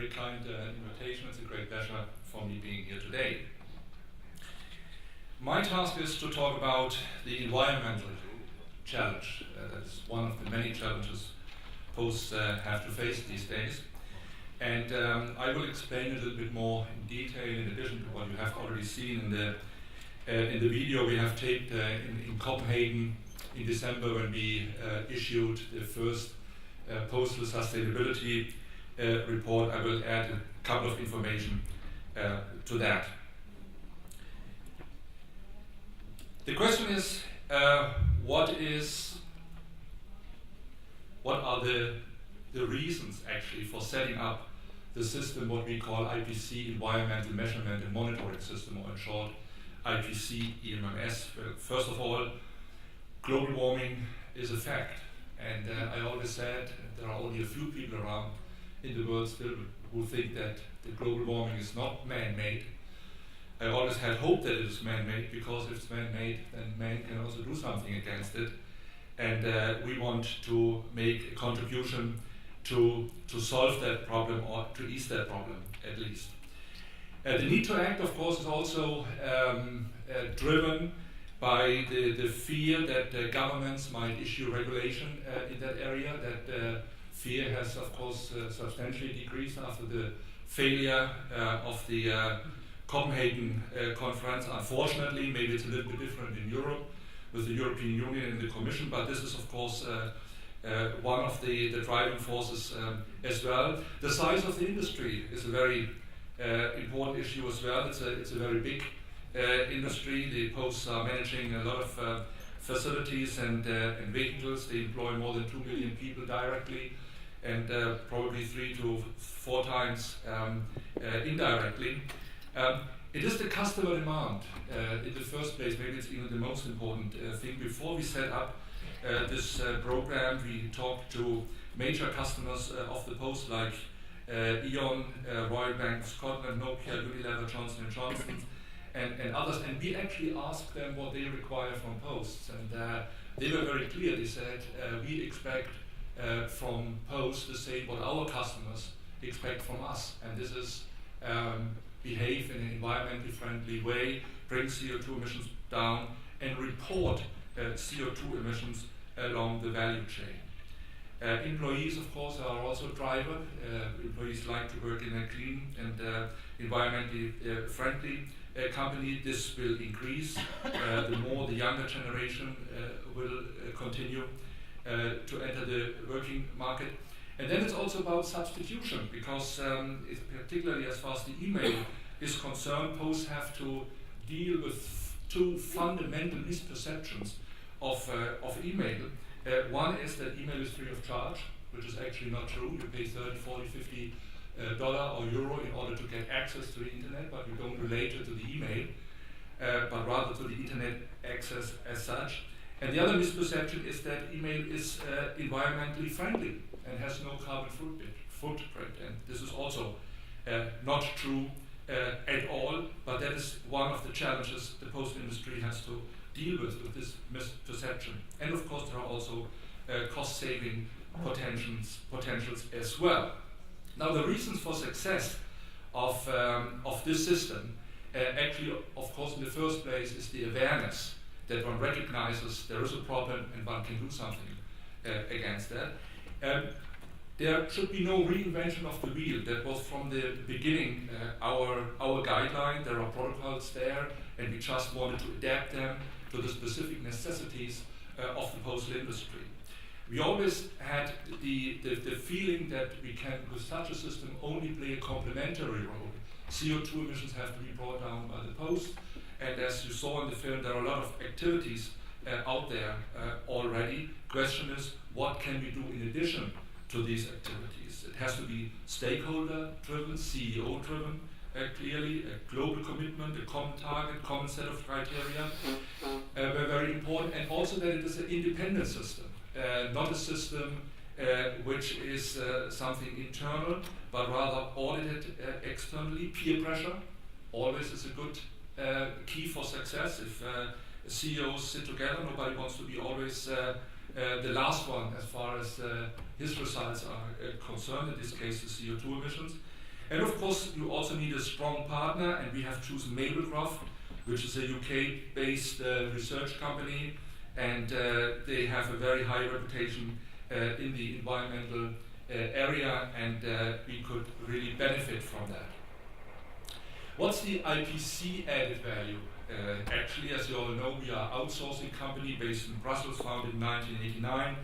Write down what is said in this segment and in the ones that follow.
very kind invitation. It's a great pleasure for me being here today. My task is to talk about the environmental challenge. That is one of the many challenges posts have to face these days. And I will explain a little bit more in detail in addition to what you have already seen in the video we have taped in Copenhagen in December when we issued the first postal sustainability report. I will add a couple of information to that. The question is, what are the reasons actually for setting up the system, what we call IPC, Environmental Measurement and Monitoring System, or in short, IPC EMMS. First of all, global warming is a fact. And I always said there are only a few people around in the world still who think that the global warming is not man-made. I always had hope that it is man-made, because if it's man-made, then man can also do something against it. And we want to make a contribution to solve that problem, or to ease that problem at least. The need to act, of course, is also driven by the fear that governments might issue regulation in that area. That fear has, of course, substantially decreased after the failure of the Copenhagen conference. Unfortunately, maybe it's a little bit different in Europe with the European Union and the Commission, but this is, of course, one of the driving forces as well. The size of the industry is a very important issue as well. It's a very big industry. The posts are managing a lot of facilities and vehicles. They employ more than 2 million people directly, and probably 3 to 4 times indirectly. It is the customer demand in the first place. Maybe it's even the most important thing. Before we set up this program, we talked to major customers of the post, like E.ON, Royal Bank of Scotland, Nokia, Unilever, Johnson & Johnson, and others. And we actually asked them what they require from posts. And they were very clear. They said, we expect from posts the same what our customers expect from us. And this is behave in an environmentally friendly way, bring CO2 emissions down, and report CO2 emissions along the value chain. Employees, of course, are also a driver. Employees like to work in a clean and environmentally friendly company. This will increase the more the younger generation will continue to enter the working market. And then it's also about substitution, because particularly as far as the email is concerned, posts have to deal with 2 fundamental misperceptions of email. One is that email is free of charge, which is actually not true. You pay $30, $40, $50 or euro in order to get access to the internet, but you don't relate it to the email, but rather to the internet access as such. And the other misperception is that email is environmentally friendly and has no carbon footprint. And this is also not true at all, but that is one of the challenges the post industry has to deal with this misperception. And of course, there are also cost-saving potentials as well. Now, the reasons for success of this system, actually, of course, in the first place, is the awareness that one recognizes there is a problem and one can do something against that. There should be no reinvention of the wheel. That was from the beginning our guideline. There are protocols there, and we just wanted to adapt them to the specific necessities of the postal industry. We always had the feeling that we can, with such a system, only play a complementary role. CO2 emissions have to be brought down by the post, and as you saw in the film, there are a lot of activities out there already. Question is, what can we do in addition to these activities? It has to be stakeholder-driven, CEO-driven, clearly a global commitment, a common target, common set of criteria were very important, and also that it is an independent system, not a system which is something internal, but rather audited externally. Peer pressure always is a good key for success. If CEOs sit together, nobody wants to be always the last one as far as his results are concerned, in this case the CO2 emissions. And of course, you also need a strong partner, and we have chosen Maplecroft, which is a UK-based research company, and they have a very high reputation in the environmental area, and we could really benefit from that. What's the IPC added value? Actually, as you all know, we are an outsourcing company based in Brussels, founded in 1989,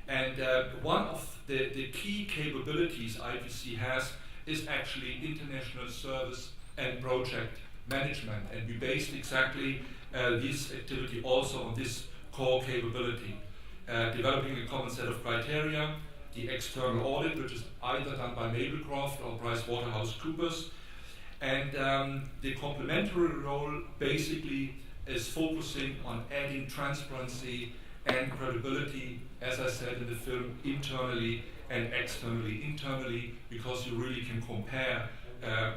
and one of the key capabilities IPC has is actually international service and project management, and we based exactly this activity also on this core capability. Developing a common set of criteria, the external audit, which is either done by Maplecroft or PricewaterhouseCoopers, and the complementary role basically is focusing on adding transparency and credibility, as I said in the film, internally and externally. Internally, because you really can compare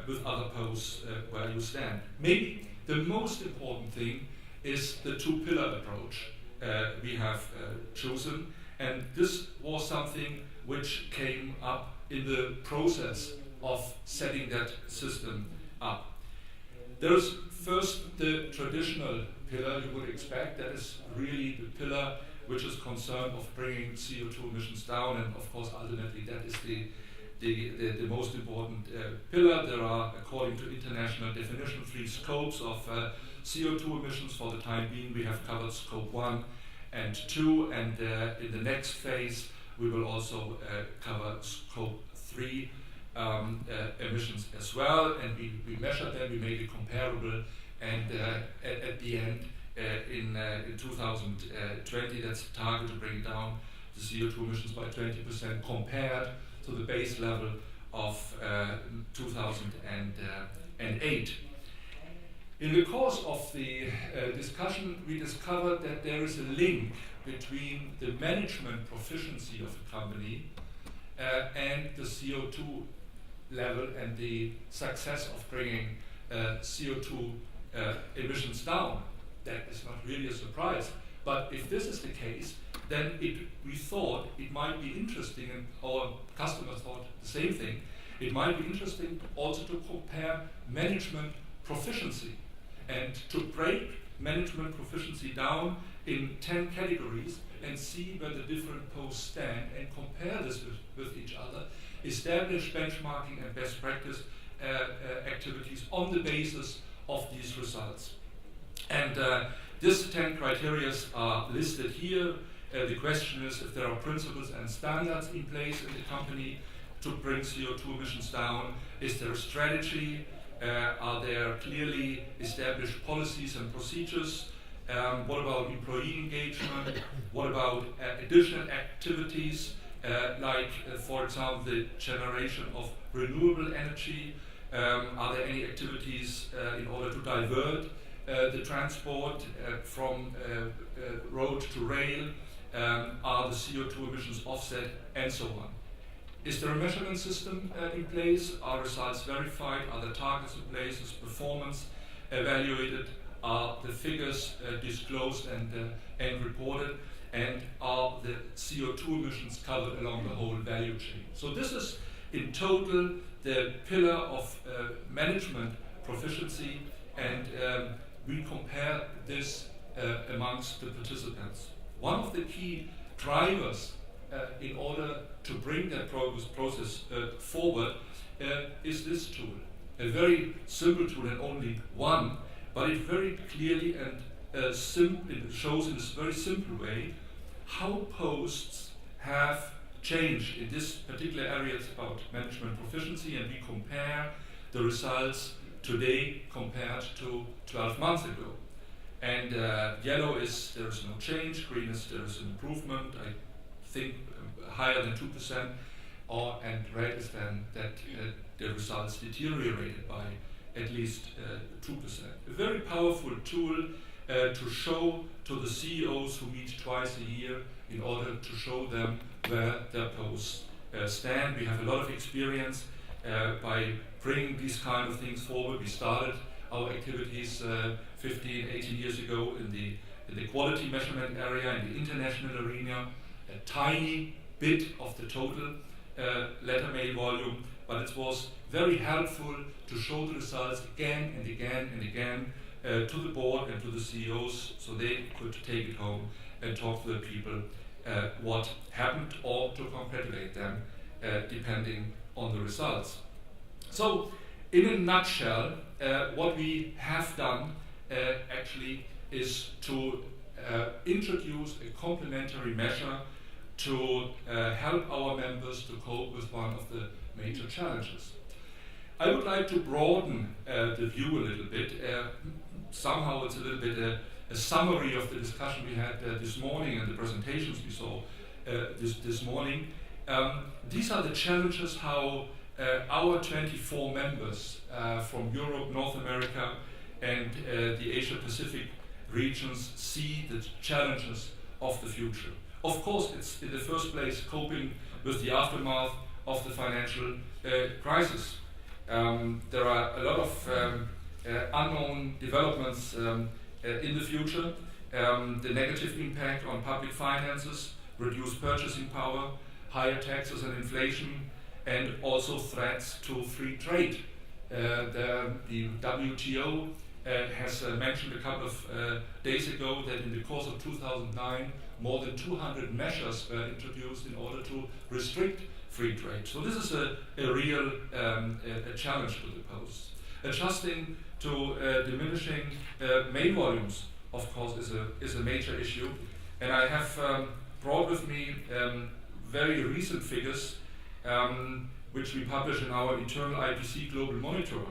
with other posts where you stand. Maybe the most important thing is the two-pillar approach we have chosen, and this was something which came up in the process of setting that system up. There's first the traditional pillar you would expect, that is really the pillar which is concerned of bringing CO2 emissions down, and of course ultimately that is the most important pillar. There are, according to international definition, 3 scopes of CO2 emissions. For the time being, we have covered scope 1 and 2, and in the next phase we will also cover scope 3 emissions as well, and we measured them, we made it comparable, and at the end in 2020, that's the target to bring down the CO2 emissions by 20% compared to the base level of 2008. In the course of the discussion, we discovered that there is a link between the management proficiency of the company and the CO2 level and the success of bringing CO2 emissions down. That is not really a surprise. But if this is the case, then we thought it might be interesting, and our customers thought the same thing, it might be interesting also to compare management proficiency and to break management proficiency down in 10 categories and see where the different posts stand and compare this with each other, establish benchmarking and best practice activities on the basis of these results. And these 10 criteria are listed here. The question is if there are principles and standards in place in the company to bring CO2 emissions down. Is there a strategy? Are there clearly established policies and procedures? What about employee engagement? What about additional activities like, for example, the generation of renewable energy? Are there any activities in order to divert the transport from road to rail? Are the CO2 emissions offset, and so on? Is there a measurement system in place? Are results verified? Are the targets in place? Is performance evaluated? Are the figures disclosed and reported? And are the CO2 emissions covered along the whole value chain? So this is in total the pillar of management proficiency, and we compare this amongst the participants. One of the key drivers in order to bring that process forward is this tool. A very simple tool and only one, but it very clearly and it shows in this very simple way how posts have changed in this particular area. It's about management proficiency, and we compare the results today compared to 12 months ago. And yellow is there is no change, green is there is an improvement, I think higher than 2%, and red is then that the results deteriorated by at least 2%. A very powerful tool to show to the CEOs who meet twice a year in order to show them where their posts stand. We have a lot of experience by bringing these kind of things forward. We started our activities 15, 18 years ago in the quality measurement area, in the international arena, a tiny bit of the total. letter mail volume, but it was very helpful to show the results again and again and again to the board and to the CEOs, so they could take it home and talk to the people what happened, or to congratulate them depending on the results. So, in a nutshell, what we have done actually is to introduce a complementary measure to help our members to cope with one of the major challenges. I would like to broaden the view a little bit. Somehow it's a little bit a summary of the discussion we had this morning and the presentations we saw this morning. These are the challenges how our 24 members from Europe, North America, and the Asia-Pacific regions see the challenges of the future. Of course, it's in the first place coping with the aftermath of the financial crisis. There are a lot of unknown developments in the future. The negative impact on public finances, reduced purchasing power, higher taxes and inflation, and also threats to free trade. The WTO has mentioned a couple of days ago that in the course of 2009, more than 200 measures were introduced in order to restrict free trade. So this is a real a challenge to the post. Adjusting to diminishing mail volumes, of course, is a major issue. And I have brought with me very recent figures which we publish in our internal IPC Global Monitor.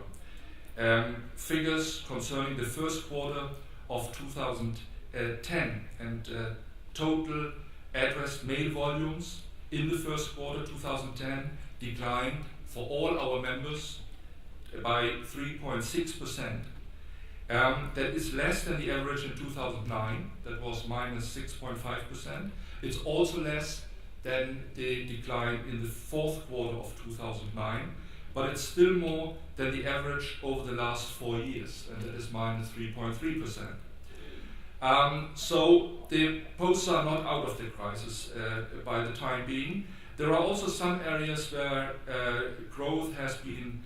Figures concerning the first quarter of 2010, and total addressed mail volumes in the first quarter 2010 declined for all our members by 3.6%. That is less than the average in 2009, that was minus 6.5%. It's also less than the decline in the fourth quarter of 2009, but it's still more than the average over the last 4 years, and that is minus 3.3%. So the posts are not out of the crisis by the time being. There are also some areas where growth has been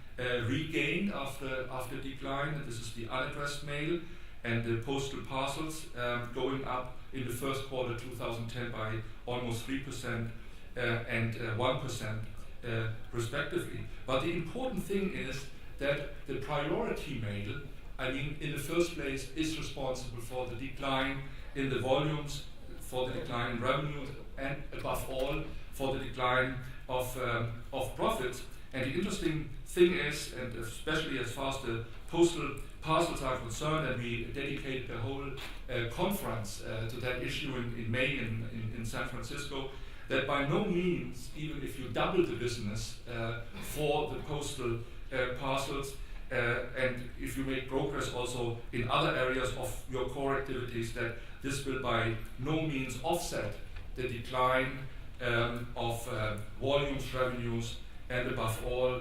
regained after decline, and this is the unaddressed mail and the postal parcels going up in the first quarter 2010 by almost 3% and 1% respectively. But the important thing is that the priority mail, I mean, in the first place, is responsible for the decline in the volumes, for the decline in revenues, and above all, for the decline of profits. And the interesting thing is, and especially as far as the postal parcels are concerned, and we dedicated a whole conference to that issue in May in San Francisco, that by no means, even if you double the business for the postal parcels, and if you make progress also in other areas of your core activities, that this will by no means offset the decline of volumes, revenues, and above all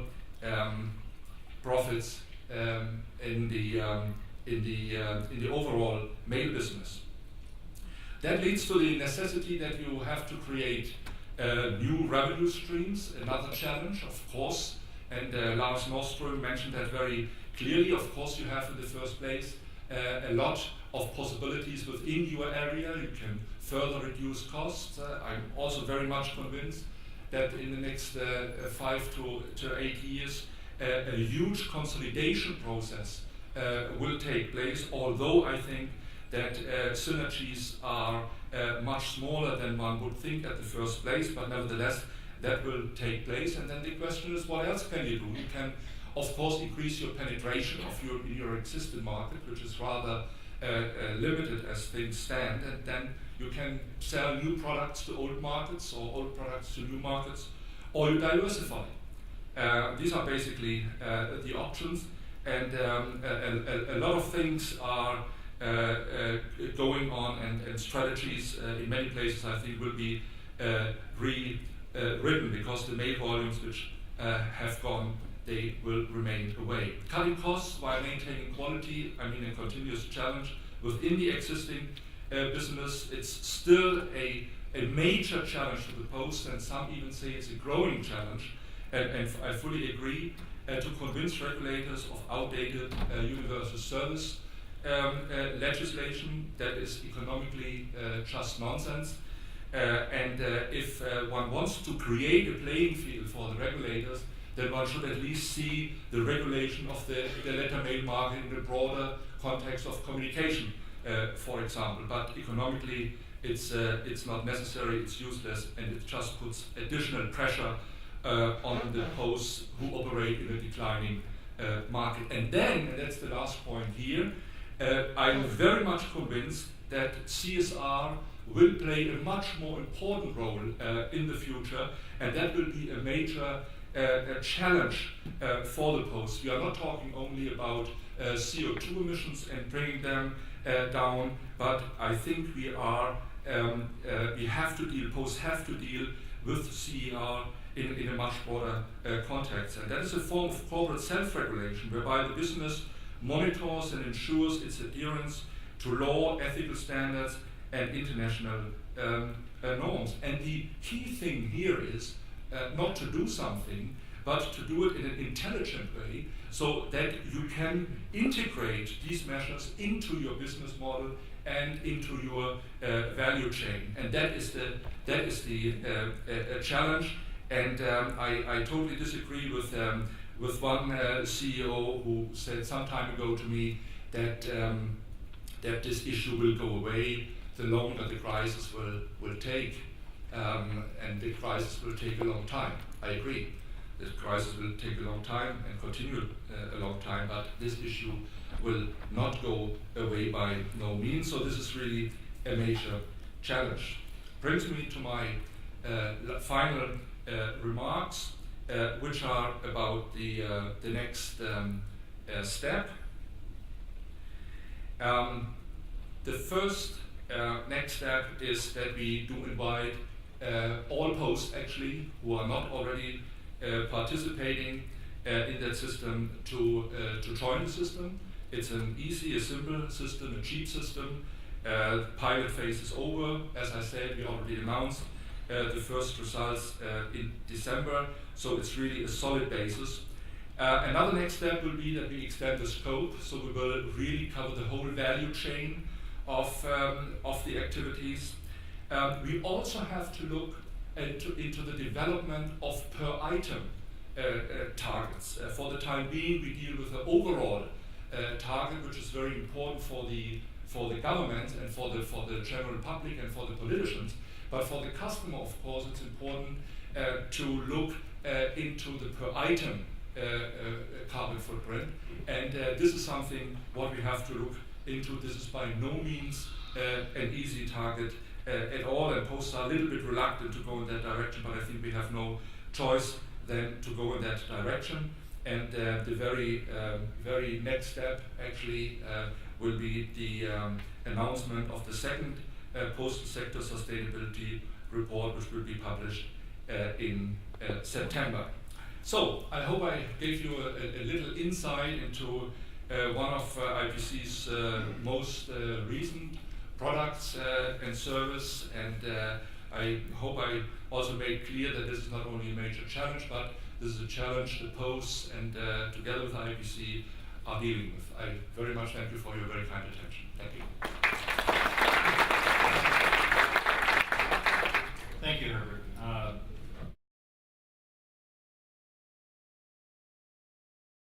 profits in the overall mail business. That leads to the necessity that you have to create new revenue streams, another challenge, of course, and Lars Nordström mentioned that very clearly. Of course, you have in the first place a lot of possibilities within your area. You can further reduce costs. I'm also very much convinced that in the next 5 to 8 years, a huge consolidation process will take place, although I think that synergies are much smaller than one would think at the first place, but nevertheless, that will take place. And then the question is, what else can you do? You can, of course, increase your penetration of your existing market, which is rather limited as things stand, and then you can sell new products to old markets, or old products to new markets, or you diversify. These are basically the options, and a lot of things are going on, and strategies in many places I think will be rewritten, because the mail volumes which have gone, they will remain away. Cutting costs while maintaining quality, I mean, a continuous challenge within the existing business. It's still a a major challenge to the Post, and some even say it's a growing challenge, and I fully agree, to convince regulators of outdated universal service legislation that is economically just nonsense. If one wants to create a playing field for the regulators, then one should at least see the regulation of the letter mail market in the broader context of communication, for example. But economically, it's not necessary, it's useless, and it just puts additional pressure on the posts who operate in a declining market. And then, and that's the last point here, I'm very much convinced that CSR will play a much more important role in the future, and that will be a major challenge for the Post. We are not talking only about CO2 emissions and bringing them down, but I think we have to deal, Posts have to deal with CER in a much broader context. And that is a form of corporate self-regulation, whereby the business monitors and ensures its adherence to law, ethical standards, and international norms. And the key thing here is not to do something, but to do it in an intelligent way, so that you can integrate these measures into your business model and into your value chain. And that is the challenge. And I totally disagree with one CEO who said some time ago to me that this issue will go away the longer the crisis will take, and the crisis will take a long time. I agree. The crisis will take a long time and continue a long time, but this issue will not go away by no means. So this is really a major challenge. Brings me to my final remarks, which are about the next step. The first next step is that we do invite all Posts actually who are not already participating in that system to join the system. It's an easy, a simple system, a cheap system. Pilot phase is over. As I said, we already announced the first results in December, so it's really a solid basis. Another next step will be that we extend the scope, so we will really cover the whole value chain of the activities. We also have to look into the development of per item targets. For the time being, we deal with the overall target, which is very important for the government and for the general public and for the politicians. But for the customer, of course, it's important to look into the per item carbon footprint. And this is something what we have to look into. This is by no means an easy target at all, and Posts are a little bit reluctant to go in that direction, but I think we have no choice than to go in that direction. And the very next step actually will be the announcement of the second postal sector sustainability report, which will be published in September. So I hope I gave you a little insight into one of IPC's most recent products and service, and I hope I also made clear that this is not only a major challenge, but this is a challenge the Posts and together with IPC are dealing with. I very much thank you for your very kind attention.